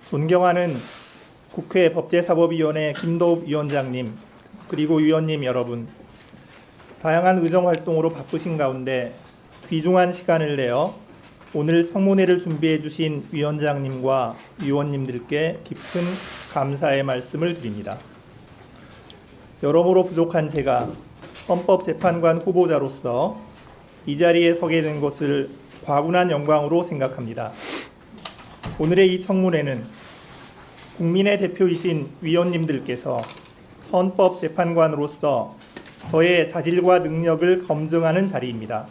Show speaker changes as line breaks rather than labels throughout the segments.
존경하는 국회 법제사법위원회 김도읍 위원장님, 그리고 위원님 여러분, 다양한 의정활동으로 바쁘신 가운데 귀중한 시간을 내어 오늘 청문회를 준비해 주신 위원장님과 위원님들께 깊은 감사의 말씀을 드립니다. 여러모로 부족한 제가 헌법재판관 후보자로서 이 자리에 서게 된 것을 과분한 영광으로 생각합니다. 오늘의 이 청문회는 국민의 대표이신 위원님들께서 헌법재판관으로서 저의 자질과 능력을 검증하는 자리입니다.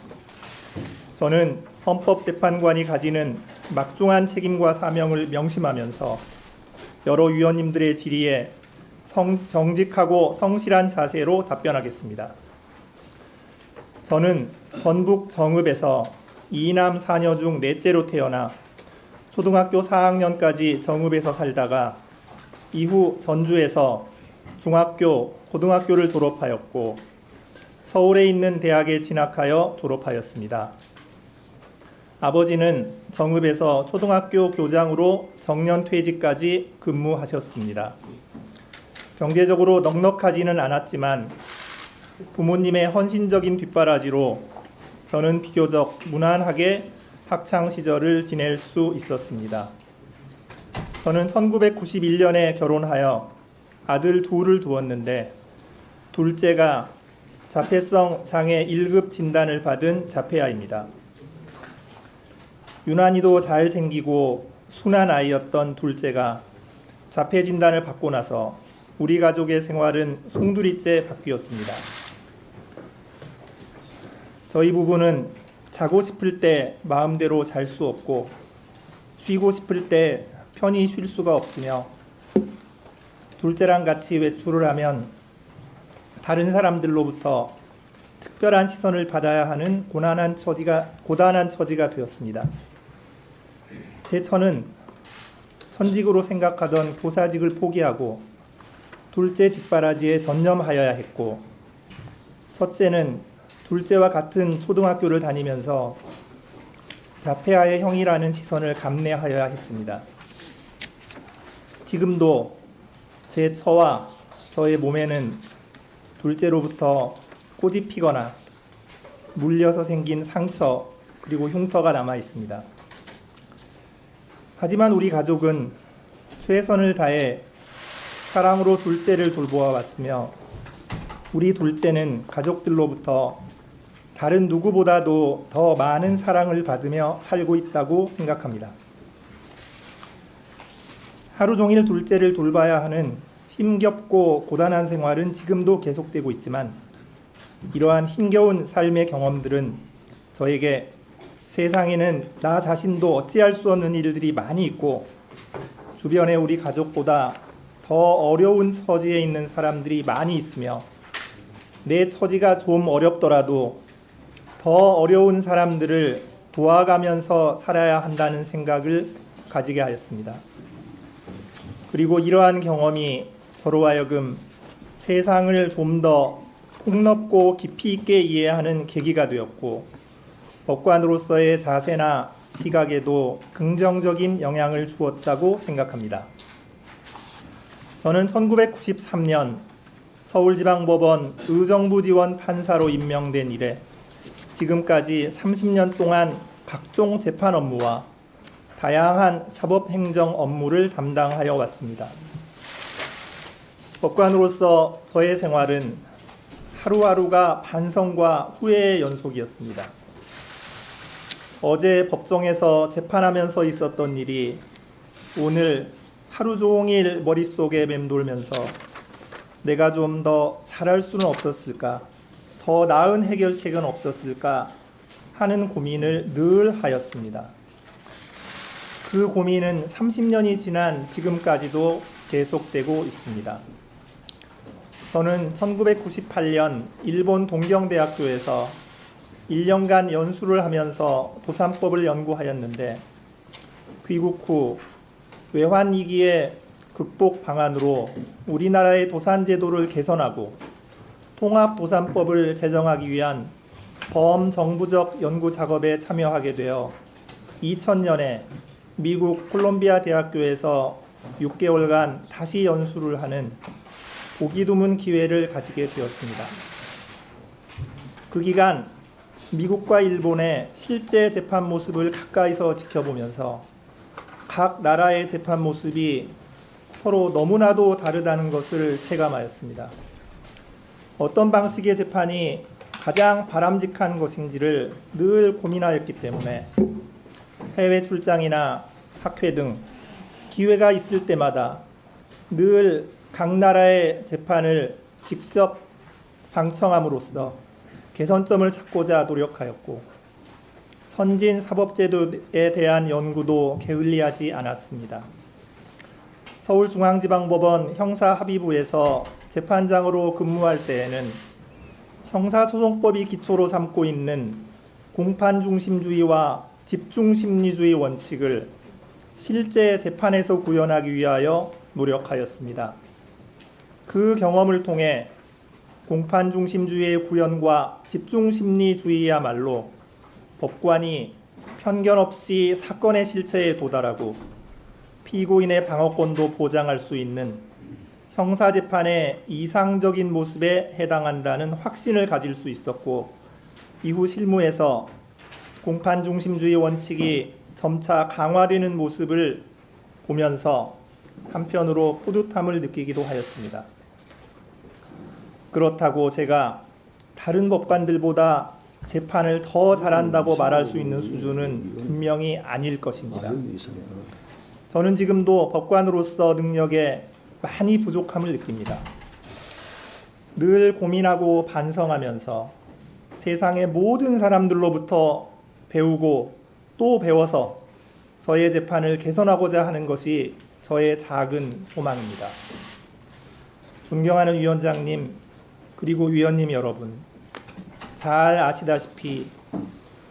저는 헌법재판관이 가지는 막중한 책임과 사명을 명심하면서 여러 위원님들의 질의에 정직하고 성실한 자세로 답변하겠습니다. 저는 전북 정읍에서 2남 4녀 중 넷째로 태어나 초등학교 4학년까지 정읍에서 살다가 이후 전주에서 중학교, 고등학교를 졸업하였고 서울에 있는 대학에 진학하여 졸업하였습니다. 아버지는 정읍에서 초등학교 교장으로 정년퇴직까지 근무하셨습니다. 경제적으로 넉넉하지는 않았지만 부모님의 헌신적인 뒷바라지로 저는 비교적 무난하게 학창 시절을 지낼 수 있었습니다. 저는 1991년에 결혼하여 아들 둘을 두었는데 둘째가 자폐성 장애 1급 진단을 받은 자폐아입니다. 유난히도 잘생기고 순한 아이였던 둘째가 자폐 진단을 받고 나서 우리 가족의 생활은 송두리째 바뀌었습니다. 저희 부부는 자고 싶을 때 마음대로 잘 수 없고 쉬고 싶을 때 편히 쉴 수가 없으며 둘째랑 같이 외출을 하면 다른 사람들로부터 특별한 시선을 받아야 하는 고단한 처지가 되었습니다. 제 처는 천직으로 생각하던 교사직을 포기하고 둘째 뒷바라지에 전념하여야 했고 첫째는 둘째와 같은 초등학교를 다니면서 자폐아의 형이라는 시선을 감내하여야 했습니다. 지금도 제 처와 저의 몸에는 둘째로부터 꼬집 피거나 물려서 생긴 상처 그리고 흉터가 남아 있습니다. 하지만 우리 가족은 최선을 다해 사랑으로 둘째를 돌보아 왔으며 우리 둘째는 가족들로부터 다른 누구보다도 더 많은 사랑을 받으며 살고 있다고 생각합니다. 하루 종일 둘째를 돌봐야 하는 힘겹고 고단한 생활은 지금도 계속되고 있지만 이러한 힘겨운 삶의 경험들은 저에게 세상에는 나 자신도 어찌할 수 없는 일들이 많이 있고 주변에 우리 가족보다 더 어려운 처지에 있는 사람들이 많이 있으며 내 처지가 좀 어렵더라도 더 어려운 사람들을 도와가면서 살아야 한다는 생각을 가지게 하였습니다. 그리고 이러한 경험이 저로 하여금 세상을 좀 더 폭넓고 깊이 있게 이해하는 계기가 되었고 법관으로서의 자세나 시각에도 긍정적인 영향을 주었다고 생각합니다. 저는 1993년 서울지방법원 의정부 지원 판사로 임명된 이래 지금까지 30년 동안 각종 재판 업무와 다양한 사법행정 업무를 담당하여 왔습니다. 법관으로서 저의 생활은 하루하루가 반성과 후회의 연속이었습니다. 어제 법정에서 재판하면서 있었던 일이 오늘 하루 종일 머릿속에 맴돌면서 내가 좀 더 잘할 수는 없었을까, 더 나은 해결책은 없었을까 하는 고민을 늘 하였습니다. 그 고민은 30년이 지난 지금까지도 계속되고 있습니다. 저는 1998년 일본 동경대학교에서 1년간 연수를 하면서 도산법을 연구하였는데 귀국 후 외환위기의 극복 방안으로 우리나라의 도산제도를 개선하고 통합도산법을 제정하기 위한 범정부적 연구 작업에 참여하게 되어 2000년에 미국 콜롬비아 대학교에서 6개월간 다시 연수를 하는 보기 드문 기회를 가지게 되었습니다. 그 기간 미국과 일본의 실제 재판 모습을 가까이서 지켜보면서 각 나라의 재판 모습이 서로 너무나도 다르다는 것을 체감하였습니다. 어떤 방식의 재판이 가장 바람직한 것인지를 늘 고민하였기 때문에 해외 출장이나 학회 등 기회가 있을 때마다 늘 각 나라의 재판을 직접 방청함으로써 개선점을 찾고자 노력하였고 선진 사법제도에 대한 연구도 게을리하지 않았습니다. 서울중앙지방법원 형사합의부에서 재판장으로 근무할 때에는 형사소송법이 기초로 삼고 있는 공판중심주의와 집중심리주의 원칙을 실제 재판에서 구현하기 위하여 노력하였습니다. 그 경험을 통해 공판중심주의의 구현과 집중심리주의야말로 법관이 편견 없이 사건의 실체에 도달하고 피고인의 방어권도 보장할 수 있는 형사재판의 이상적인 모습에 해당한다는 확신을 가질 수 있었고 이후 실무에서 공판중심주의 원칙이 점차 강화되는 모습을 보면서 한편으로 뿌듯함을 느끼기도 하였습니다. 그렇다고 제가 다른 법관들보다 재판을 더 잘한다고 말할 수 있는 수준은 분명히 아닐 것입니다. 저는 지금도 법관으로서 능력에 많이 부족함을 느낍니다. 늘 고민하고 반성하면서 세상의 모든 사람들로부터 배우고 또 배워서 저의 재판을 개선하고자 하는 것이 저의 작은 소망입니다. 존경하는 위원장님 그리고 위원님 여러분, 잘 아시다시피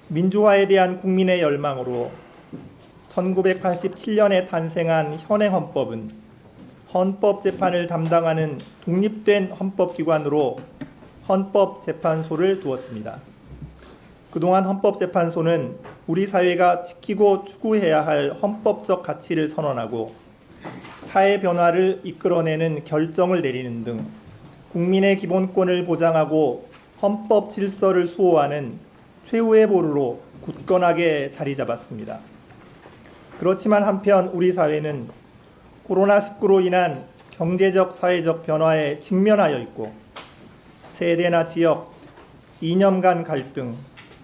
민주화에 대한 국민의 열망으로 1987년에 탄생한 현행 헌법은 헌법재판을 담당하는 독립된 헌법기관으로 헌법재판소를 두었습니다. 그동안 헌법재판소는 우리 사회가 지키고 추구해야 할 헌법적 가치를 선언하고 사회 변화를 이끌어내는 결정을 내리는 등 국민의 기본권을 보장하고 헌법 질서를 수호하는 최후의 보루로 굳건하게 자리 잡았습니다. 그렇지만 한편 우리 사회는 코로나19로 인한 경제적, 사회적 변화에 직면하여 있고 세대나 지역, 이념 간 갈등,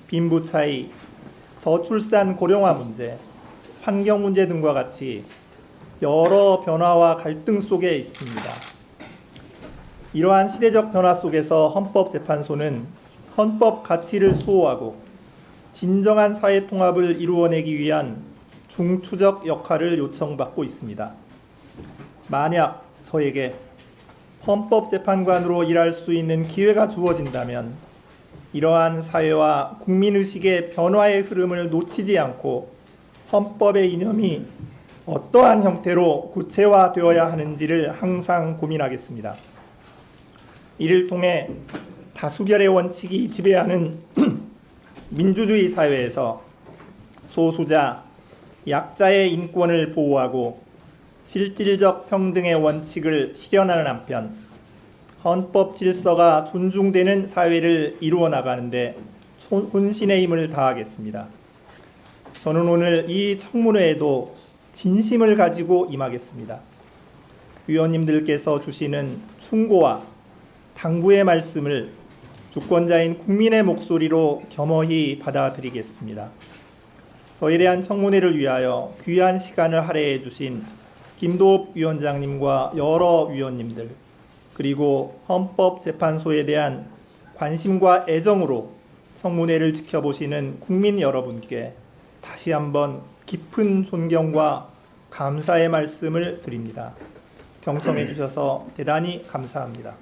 빈부 차이, 저출산 고령화 문제, 환경 문제 등과 같이 여러 변화와 갈등 속에 있습니다. 이러한 시대적 변화 속에서 헌법재판소는 헌법 가치를 수호하고 진정한 사회 통합을 이루어내기 위한 중추적 역할을 요청받고 있습니다. 만약 저에게 헌법재판관으로 일할 수 있는 기회가 주어진다면 이러한 사회와 국민의식의 변화의 흐름을 놓치지 않고 헌법의 이념이 어떠한 형태로 구체화되어야 하는지를 항상 고민하겠습니다. 이를 통해 다수결의 원칙이 지배하는 민주주의 사회에서 소수자, 약자의 인권을 보호하고 실질적 평등의 원칙을 실현하는 한편 헌법 질서가 존중되는 사회를 이루어 나가는데 혼신의 힘을 다하겠습니다. 저는 오늘 이 청문회에도 진심을 가지고 임하겠습니다. 위원님들께서 주시는 충고와 당부의 말씀을 주권자인 국민의 목소리로 겸허히 받아들이겠습니다. 저에 대한 청문회를 위하여 귀한 시간을 할애해 주신 김도읍 위원장님과 여러 위원님들 그리고 헌법재판소에 대한 관심과 애정으로 청문회를 지켜보시는 국민 여러분께 다시 한번 깊은 존경과 감사의 말씀을 드립니다. 경청해 주셔서 대단히 감사합니다.